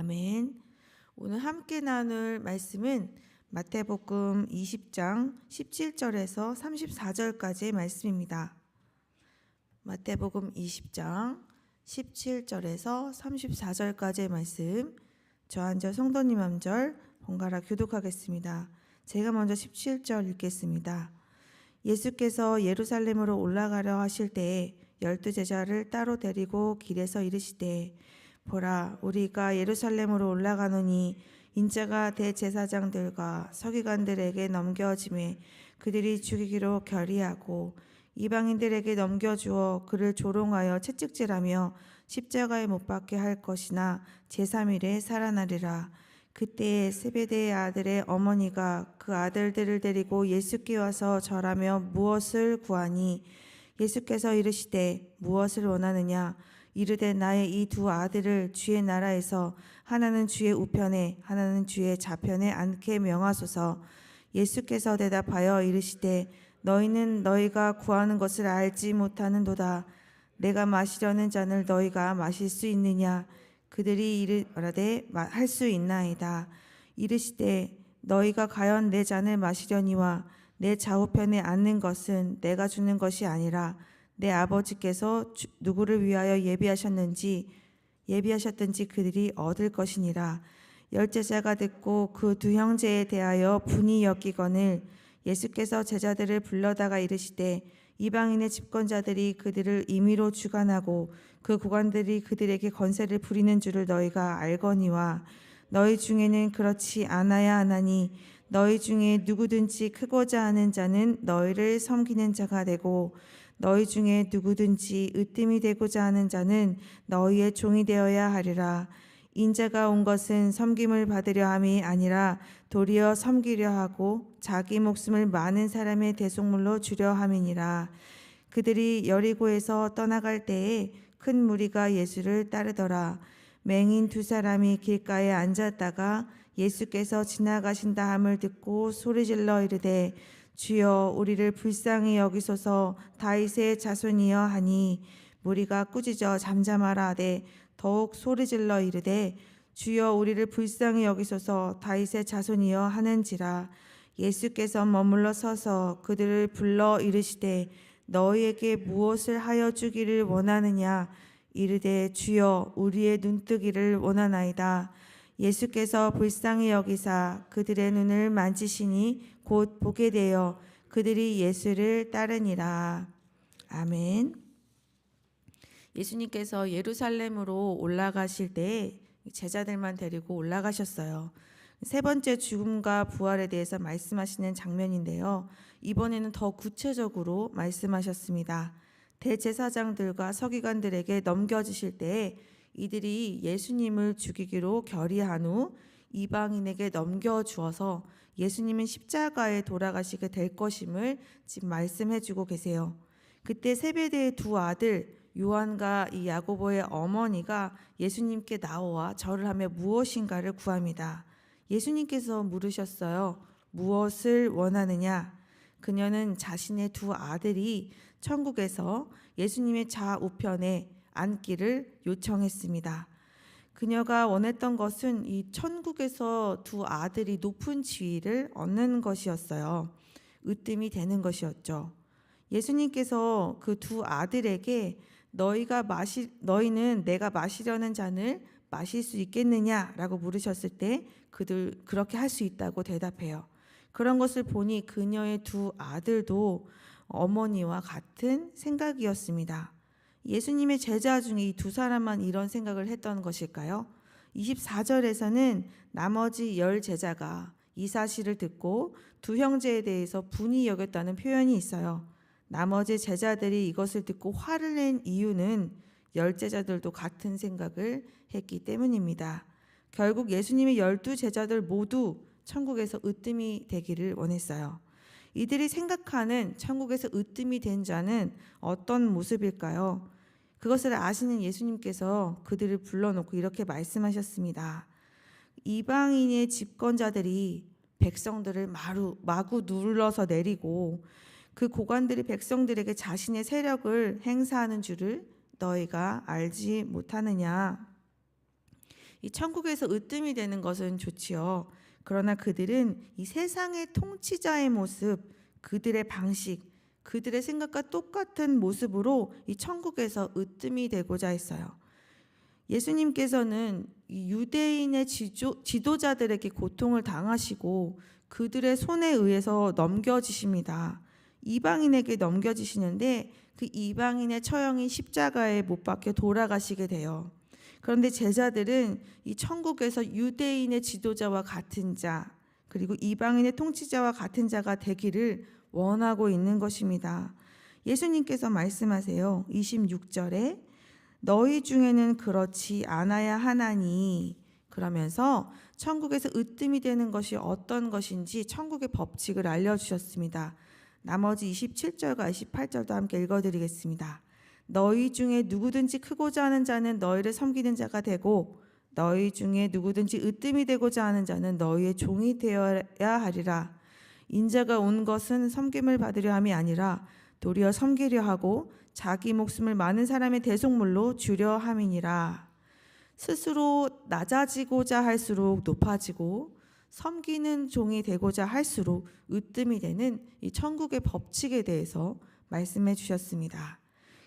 아멘. 오늘 함께 나눌 말씀은 마태복음 20장 17절에서 34절까지의 말씀입니다. 마태복음 20장 17절에서 34절까지의 말씀, 저 한 절 성도님 한 절 번갈아 교독하겠습니다. 제가 먼저 17절 읽겠습니다. 예수께서 예루살렘으로 올라가려 하실 때에 12 제자를 따로 데리고 길에서 이르시되, 보라, 우리가 예루살렘으로 올라가노니 인자가 대제사장들과 서기관들에게 넘겨짐에 그들이 죽이기로 결의하고 이방인들에게 넘겨주어 그를 조롱하여 채찍질하며 십자가에 못 박게 할 것이나 제3일에 살아나리라. 그때에 세베대의 아들의 어머니가 그 아들들을 데리고 예수께 와서 절하며 무엇을 구하니, 예수께서 이르시되 무엇을 원하느냐. 이르되 나의 이 두 아들을 주의 나라에서 하나는 주의 우편에 하나는 주의 좌편에 앉게 명하소서. 예수께서 대답하여 이르시되 너희는 너희가 구하는 것을 알지 못하는도다. 내가 마시려는 잔을 너희가 마실 수 있느냐. 그들이 이르되 할 수 있나이다. 이르시되 너희가 과연 내 잔을 마시려니와 내 좌우편에 앉는 것은 내가 주는 것이 아니라 내 아버지께서 누구를 위하여 예비하셨든지 그들이 얻을 것이니라. 열제자가 듣고 그 두 형제에 대하여 분이 여기거늘 예수께서 제자들을 불러다가 이르시되 이방인의 집권자들이 그들을 임의로 주관하고 그 고관들이 그들에게 권세를 부리는 줄을 너희가 알거니와 너희 중에는 그렇지 않아야 하나니 너희 중에 누구든지 크고자 하는 자는 너희를 섬기는 자가 되고 너희 중에 누구든지 으뜸이 되고자 하는 자는 너희의 종이 되어야 하리라. 인자가 온 것은 섬김을 받으려 함이 아니라 도리어 섬기려 하고 자기 목숨을 많은 사람의 대속물로 주려 함이니라. 그들이 여리고에서 떠나갈 때에 큰 무리가 예수를 따르더라. 맹인 두 사람이 길가에 앉았다가 예수께서 지나가신다 함을 듣고 소리질러 이르되 주여 우리를 불쌍히 여기소서. 다윗의 자손이여 하니 무리가 꾸짖어 잠잠하라 하되 더욱 소리질러 이르되 주여 우리를 불쌍히 여기소서. 다윗의 자손이여 하는지라. 예수께서 머물러 서서 그들을 불러 이르시되 너희에게 무엇을 하여 주기를 원하느냐. 이르되 주여 우리의 눈뜨기를 원하나이다. 예수께서 불쌍히 여기사 그들의 눈을 만지시니 곧 보게 되어 그들이 예수를 따르니라. 아멘. 예수님께서 예루살렘으로 올라가실 때 제자들만 데리고 올라가셨어요. 세 번째 죽음과 부활에 대해서 말씀하시는 장면인데요. 이번에는 더 구체적으로 말씀하셨습니다. 대제사장들과 서기관들에게 넘겨주실 때 이들이 예수님을 죽이기로 결의한 후 이방인에게 넘겨주어서 예수님은 십자가에 돌아가시게 될 것임을 지금 말씀해 주고 계세요. 그때 세베대의 두 아들 요한과 이 야고보의 어머니가 예수님께 나와 절을 하며 무엇인가를 구합니다. 예수님께서 물으셨어요. 무엇을 원하느냐? 그녀는 자신의 두 아들이 천국에서 예수님의 좌우편에 앉기를 요청했습니다. 그녀가 원했던 것은 이 천국에서 두 아들이 높은 지위를 얻는 것이었어요. 으뜸이 되는 것이었죠. 예수님께서 그 두 아들에게 너희는 내가 마시려는 잔을 마실 수 있겠느냐라고 물으셨을 때 그들 그렇게 할 수 있다고 대답해요. 그런 것을 보니 그녀의 두 아들도 어머니와 같은 생각이었습니다. 예수님의 제자 중에 이 두 사람만 이런 생각을 했던 것일까요? 24절에서는 나머지 10 제자가 이 사실을 듣고 두 형제에 대해서 분이 여겼다는 표현이 있어요. 나머지 제자들이 이것을 듣고 화를 낸 이유는 10 제자들도 같은 생각을 했기 때문입니다. 결국 예수님의 12 제자들 모두 천국에서 으뜸이 되기를 원했어요. 이들이 생각하는 천국에서 으뜸이 된 자는 어떤 모습일까요? 그것을 아시는 예수님께서 그들을 불러놓고 이렇게 말씀하셨습니다. 이방인의 집권자들이 백성들을 마구 눌러서 내리고 그 고관들이 백성들에게 자신의 세력을 행사하는 줄을 너희가 알지 못하느냐. 이 천국에서 으뜸이 되는 것은 좋지요. 그러나 그들은 이 세상의 통치자의 모습, 그들의 방식, 그들의 생각과 똑같은 모습으로 이 천국에서 으뜸이 되고자 했어요. 예수님께서는 이 유대인의 지도자들에게 고통을 당하시고 그들의 손에 의해서 넘겨지십니다. 이방인에게 넘겨지시는데 그 이방인의 처형이 십자가에 못 박혀 돌아가시게 돼요. 그런데 제자들은 이 천국에서 유대인의 지도자와 같은 자, 그리고 이방인의 통치자와 같은 자가 되기를 원하고 있는 것입니다. 예수님께서 말씀하세요. 26절에 너희 중에는 그렇지 않아야 하나니, 그러면서 천국에서 으뜸이 되는 것이 어떤 것인지 천국의 법칙을 알려주셨습니다. 나머지 27절과 28절도 함께 읽어드리겠습니다. 너희 중에 누구든지 크고자 하는 자는 너희를 섬기는 자가 되고 너희 중에 누구든지 으뜸이 되고자 하는 자는 너희의 종이 되어야 하리라. 인자가 온 것은 섬김을 받으려 함이 아니라 도리어 섬기려 하고 자기 목숨을 많은 사람의 대속물로 주려 함이니라. 스스로 낮아지고자 할수록 높아지고 섬기는 종이 되고자 할수록 으뜸이 되는 이 천국의 법칙에 대해서 말씀해 주셨습니다.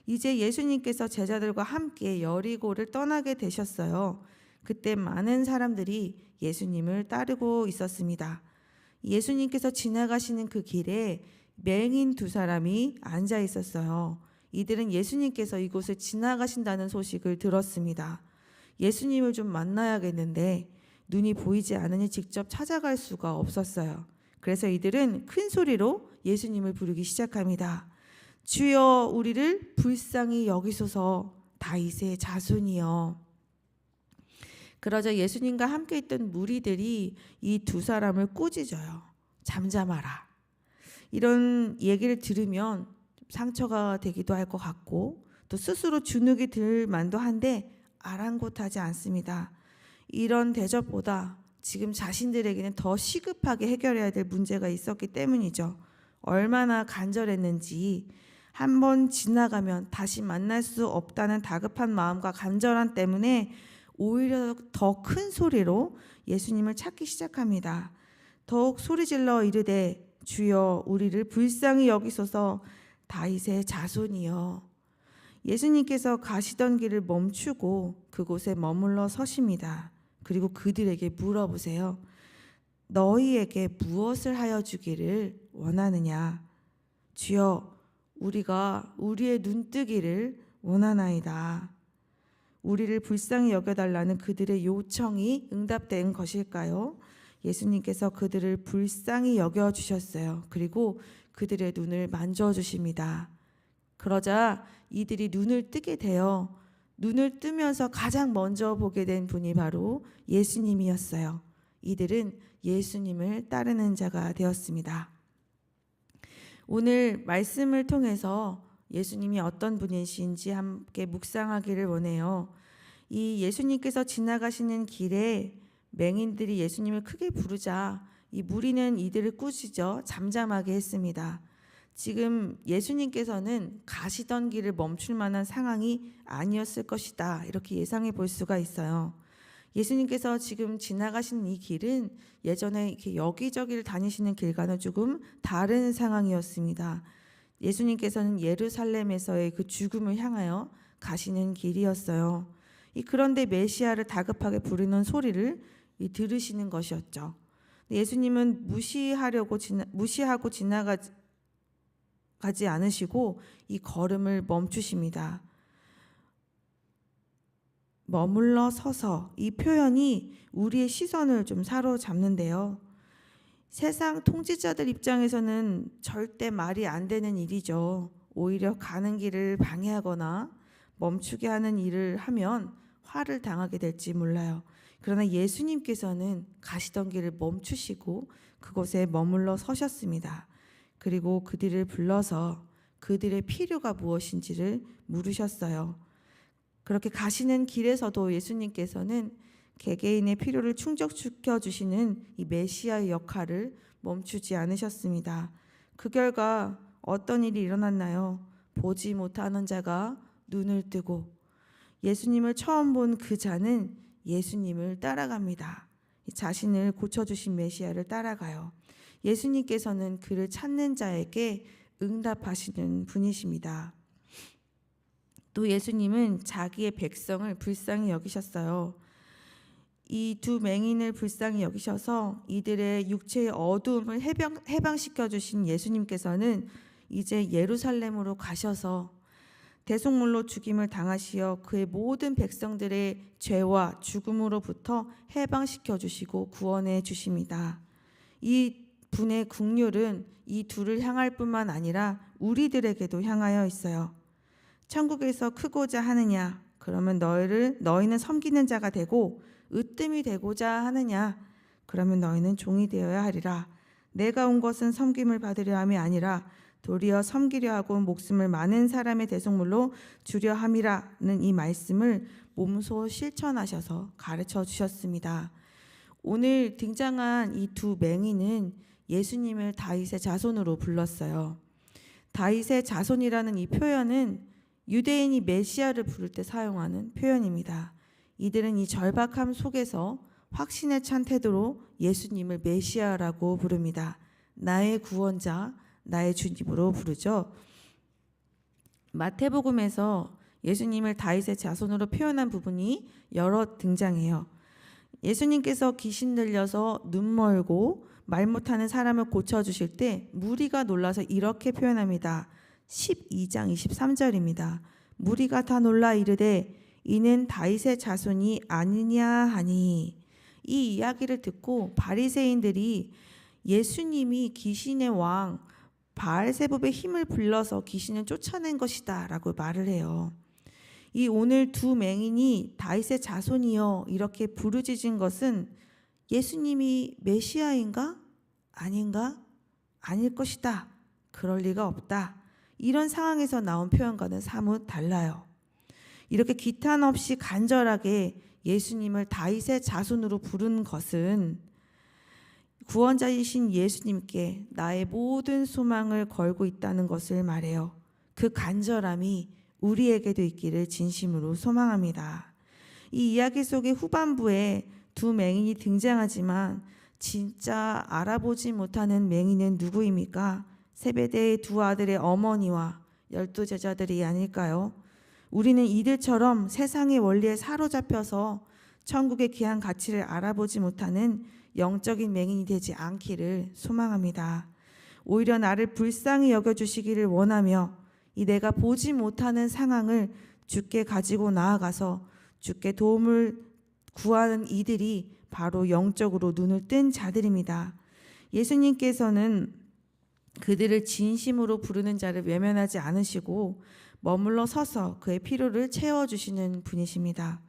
이제 예수님께서 제자들과 함께 여리고를 떠나게 되셨어요. 그때 많은 사람들이 예수님을 따르고 있었습니다. 예수님께서 지나가시는 그 길에 맹인 두 사람이 앉아 있었어요. 이들은 예수님께서 이곳을 지나가신다는 소식을 들었습니다. 예수님을 좀 만나야겠는데 눈이 보이지 않으니 직접 찾아갈 수가 없었어요. 그래서 이들은 큰 소리로 예수님을 부르기 시작합니다. 주여 우리를 불쌍히 여기소서 다윗의 자손이여. 그러자 예수님과 함께 있던 무리들이 이 두 사람을 꾸짖어요. 잠잠하라. 이런 얘기를 들으면 상처가 되기도 할 것 같고 또 스스로 주눅이 들 만도 한데 아랑곳하지 않습니다. 이런 대접보다 지금 자신들에게는 더 시급하게 해결해야 될 문제가 있었기 때문이죠. 얼마나 간절했는지, 한 번 지나가면 다시 만날 수 없다는 다급한 마음과 간절함 때문에 오히려 더 큰 소리로 예수님을 찾기 시작합니다. 더욱 소리질러 이르되 주여 우리를 불쌍히 여기소서 다윗의 자손이여. 예수님께서 가시던 길을 멈추고 그곳에 머물러 서십니다. 그리고 그들에게 물어보세요. 너희에게 무엇을 하여 주기를 원하느냐? 주여 우리가 우리의 눈뜨기를 원하나이다. 우리를 불쌍히 여겨달라는 그들의 요청이 응답된 것일까요? 예수님께서 그들을 불쌍히 여겨주셨어요. 그리고 그들의 눈을 만져주십니다. 그러자 이들이 눈을 뜨게 되어 눈을 뜨면서 가장 먼저 보게 된 분이 바로 예수님이었어요. 이들은 예수님을 따르는 자가 되었습니다. 오늘 말씀을 통해서 예수님이 어떤 분이신지 함께 묵상하기를 원해요. 이 예수님께서 지나가시는 길에 맹인들이 예수님을 크게 부르자 이 무리는 이들을 꾸짖어 잠잠하게 했습니다. 지금 예수님께서는 가시던 길을 멈출 만한 상황이 아니었을 것이다, 이렇게 예상해 볼 수가 있어요. 예수님께서 지금 지나가시는 이 길은 예전에 이렇게 여기저기를 다니시는 길과는 조금 다른 상황이었습니다. 예수님께서는 예루살렘에서의 그 죽음을 향하여 가시는 길이었어요. 그런데 메시아를 다급하게 부르는 소리를 들으시는 것이었죠. 예수님은 무시하고 지나가지 않으시고 이 걸음을 멈추십니다. 머물러 서서, 이 표현이 우리의 시선을 좀 사로잡는데요. 세상 통치자들 입장에서는 절대 말이 안 되는 일이죠. 오히려 가는 길을 방해하거나 멈추게 하는 일을 하면 화를 당하게 될지 몰라요. 그러나 예수님께서는 가시던 길을 멈추시고 그곳에 머물러 서셨습니다. 그리고 그들을 불러서 그들의 필요가 무엇인지를 물으셨어요. 그렇게 가시는 길에서도 예수님께서는 개개인의 필요를 충족시켜 주시는 이 메시아의 역할을 멈추지 않으셨습니다. 그 결과 어떤 일이 일어났나요? 보지 못하는 자가 눈을 뜨고, 예수님을 처음 본 그 자는 예수님을 따라갑니다. 자신을 고쳐주신 메시아를 따라가요. 예수님께서는 그를 찾는 자에게 응답하시는 분이십니다. 또 예수님은 자기의 백성을 불쌍히 여기셨어요. 이 두 맹인을 불쌍히 여기셔서 이들의 육체의 어두움을 해방시켜 주신 예수님께서는 이제 예루살렘으로 가셔서 대속물로 죽임을 당하시어 그의 모든 백성들의 죄와 죽음으로부터 해방시켜 주시고 구원해 주십니다. 이 분의 긍휼은 이 둘을 향할 뿐만 아니라 우리들에게도 향하여 있어요. 천국에서 크고자 하느냐? 그러면 너희는 섬기는 자가 되고 으뜸이 되고자 하느냐? 그러면 너희는 종이 되어야 하리라. 내가 온 것은 섬김을 받으려 함이 아니라 도리어 섬기려 하고 목숨을 많은 사람의 대속물로 주려 함이라는 이 말씀을 몸소 실천하셔서 가르쳐 주셨습니다. 오늘 등장한 이 두 맹인은 예수님을 다윗의 자손으로 불렀어요. 다윗의 자손이라는 이 표현은 유대인이 메시아를 부를 때 사용하는 표현입니다. 이들은 이 절박함 속에서 확신에 찬 태도로 예수님을 메시아라고 부릅니다. 나의 구원자, 나의 주님으로 부르죠. 마태복음에서 예수님을 다윗의 자손으로 표현한 부분이 여러 등장해요. 예수님께서 귀신 들려서 눈 멀고 말 못하는 사람을 고쳐주실 때 무리가 놀라서 이렇게 표현합니다. 12장 23절입니다. 무리가 다 놀라 이르되 이는 다윗의 자손이 아니냐 하니. 이 이야기를 듣고 바리새인들이 예수님이 귀신의 왕 바알세붑의 힘을 불러서 귀신을 쫓아낸 것이다 라고 말을 해요. 이 오늘 두 맹인이 다윗의 자손이여 이렇게 부르짖은 것은 예수님이 메시아인가? 아닌가? 아닐 것이다. 그럴 리가 없다. 이런 상황에서 나온 표현과는 사뭇 달라요. 이렇게 기탄 없이 간절하게 예수님을 다윗의 자손으로 부른 것은 구원자이신 예수님께 나의 모든 소망을 걸고 있다는 것을 말해요. 그 간절함이 우리에게도 있기를 진심으로 소망합니다. 이 이야기 속의 후반부에 두 맹인이 등장하지만 진짜 알아보지 못하는 맹인은 누구입니까? 세베대의 두 아들의 어머니와 12 제자들이 아닐까요? 우리는 이들처럼 세상의 원리에 사로잡혀서 천국의 귀한 가치를 알아보지 못하는 영적인 맹인이 되지 않기를 소망합니다. 오히려 나를 불쌍히 여겨주시기를 원하며 이 내가 보지 못하는 상황을 주께 가지고 나아가서 주께 도움을 구하는 이들이 바로 영적으로 눈을 뜬 자들입니다. 예수님께서는 그들을 진심으로 부르는 자를 외면하지 않으시고 머물러 서서 그의 필요를 채워주시는 분이십니다.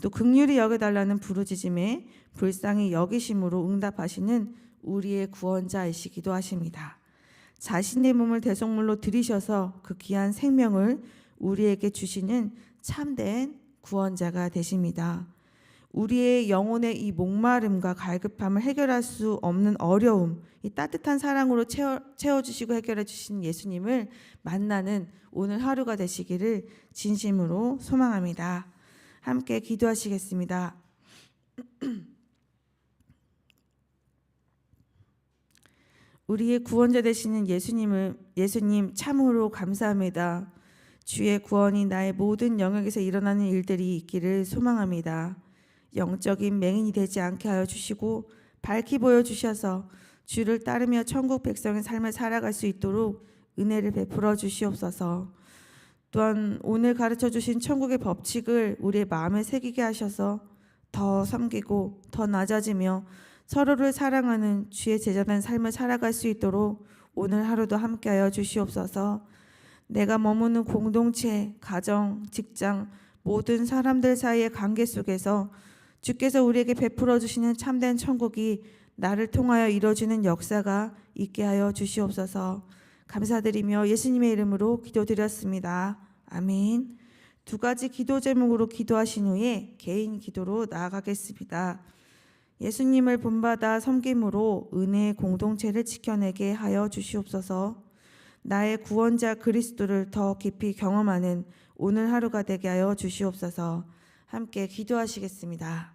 또 긍휼히 여겨달라는 부르짖음에 불쌍히 여기심으로 응답하시는 우리의 구원자이시기도 하십니다. 자신의 몸을 대속물로 드리셔서 그 귀한 생명을 우리에게 주시는 참된 구원자가 되십니다. 우리의 영혼의 이 목마름과 갈급함을 해결할 수 없는 어려움, 이 따뜻한 사랑으로 채워주시고 해결해 주신 예수님을 만나는 오늘 하루가 되시기를 진심으로 소망합니다. 함께 기도하시겠습니다. 우리의 구원자 되시는 예수님 참으로 감사합니다. 주의 구원이 나의 모든 영역에서 일어나는 일들이 있기를 소망합니다. 영적인 맹인이 되지 않게 하여 주시고 밝히 보여주셔서 주를 따르며 천국 백성의 삶을 살아갈 수 있도록 은혜를 베풀어 주시옵소서. 또한 오늘 가르쳐 주신 천국의 법칙을 우리의 마음에 새기게 하셔서 더 섬기고 더 낮아지며 서로를 사랑하는 주의 제자된 삶을 살아갈 수 있도록 오늘 하루도 함께하여 주시옵소서. 내가 머무는 공동체, 가정, 직장, 모든 사람들 사이의 관계 속에서 주께서 우리에게 베풀어 주시는 참된 천국이 나를 통하여 이루어지는 역사가 있게 하여 주시옵소서. 감사드리며 예수님의 이름으로 기도드렸습니다. 아멘. 두 가지 기도 제목으로 기도하신 후에 개인 기도로 나아가겠습니다. 예수님을 본받아 섬김으로 은혜의 공동체를 지켜내게 하여 주시옵소서. 나의 구원자 그리스도를 더 깊이 경험하는 오늘 하루가 되게 하여 주시옵소서. 함께 기도하시겠습니다.